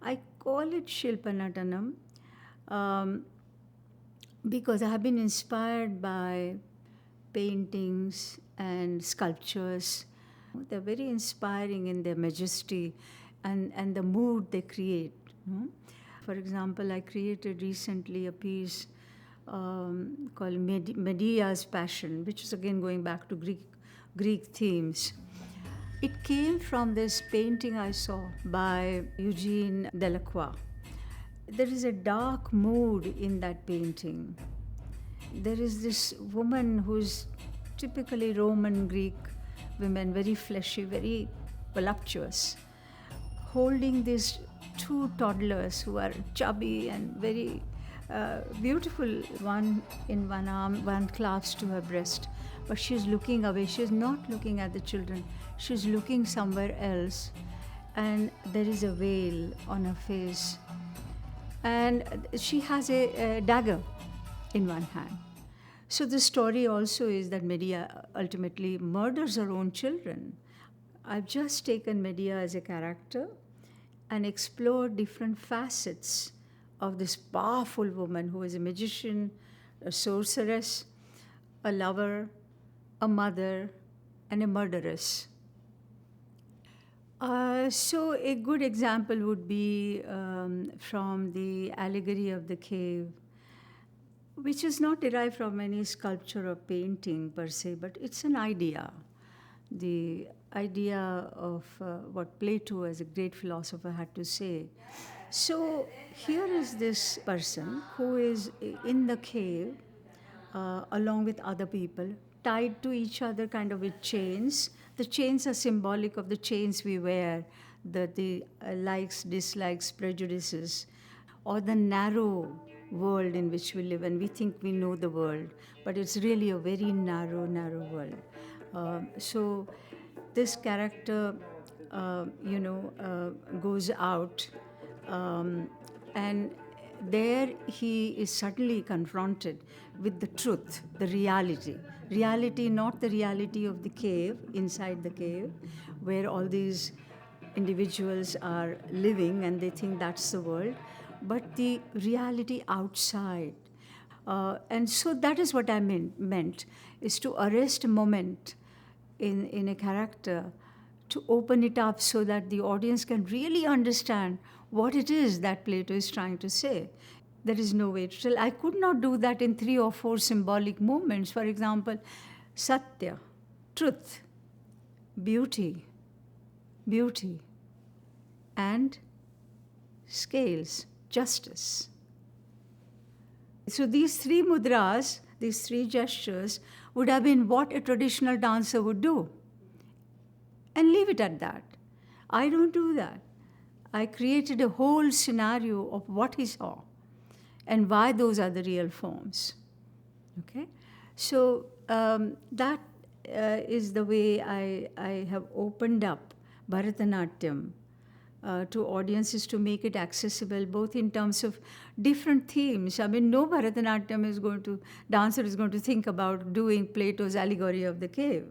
I call it Shilpanatanam um, because I have been inspired by paintings and sculptures. They're very inspiring in their majesty and the mood they create. For example, I created recently a piece called Medea's Passion, which is again going back to Greek themes. It came from this painting I saw by Eugene Delacroix. There is a dark mood in that painting. There is this woman who's typically Roman Greek women, very fleshy, very voluptuous, holding these two toddlers who are chubby and very beautiful, one in one arm, one clasped to her breast. But she's looking away. She's not looking at the children. She's looking somewhere else. And there is a veil on her face. And she has a dagger in one hand. So the story also is that Medea ultimately murders her own children. I've just taken Medea as a character and explored different facets of this powerful woman who is a magician, a sorceress, a lover, a mother, and a murderess. So a good example would be from the allegory of the cave, which is not derived from any sculpture or painting per se, but it's an idea. The idea of what Plato, as a great philosopher, had to say. So here is this person who is in the cave along with other people, tied to each other kind of with chains. The chains are symbolic of the chains we wear, the likes, dislikes, prejudices, or the narrow world in which we live, and we think we know the world, but it's really a very narrow, narrow world. So this character, goes out, and there he is suddenly confronted with the truth, the reality. Reality, not the reality of the cave, inside the cave, where all these individuals are living and they think that's the world, but the reality outside. And so that is what I meant, is to arrest a moment in a character, to open it up so that the audience can really understand what it is that Plato is trying to say. There is no way to tell. I could not do that in 3 or 4 symbolic movements. For example, Satya, truth, beauty, and scales, justice. So these 3 mudras, these 3 gestures, would have been what a traditional dancer would do. And leave it at that. I don't do that. I created a whole scenario of what he saw and why those are the real forms. Okay? So that is the way I have opened up Bharatanatyam to audiences, to make it accessible both in terms of different themes. I mean, no Bharatanatyam dancer is going to think about doing Plato's allegory of the cave.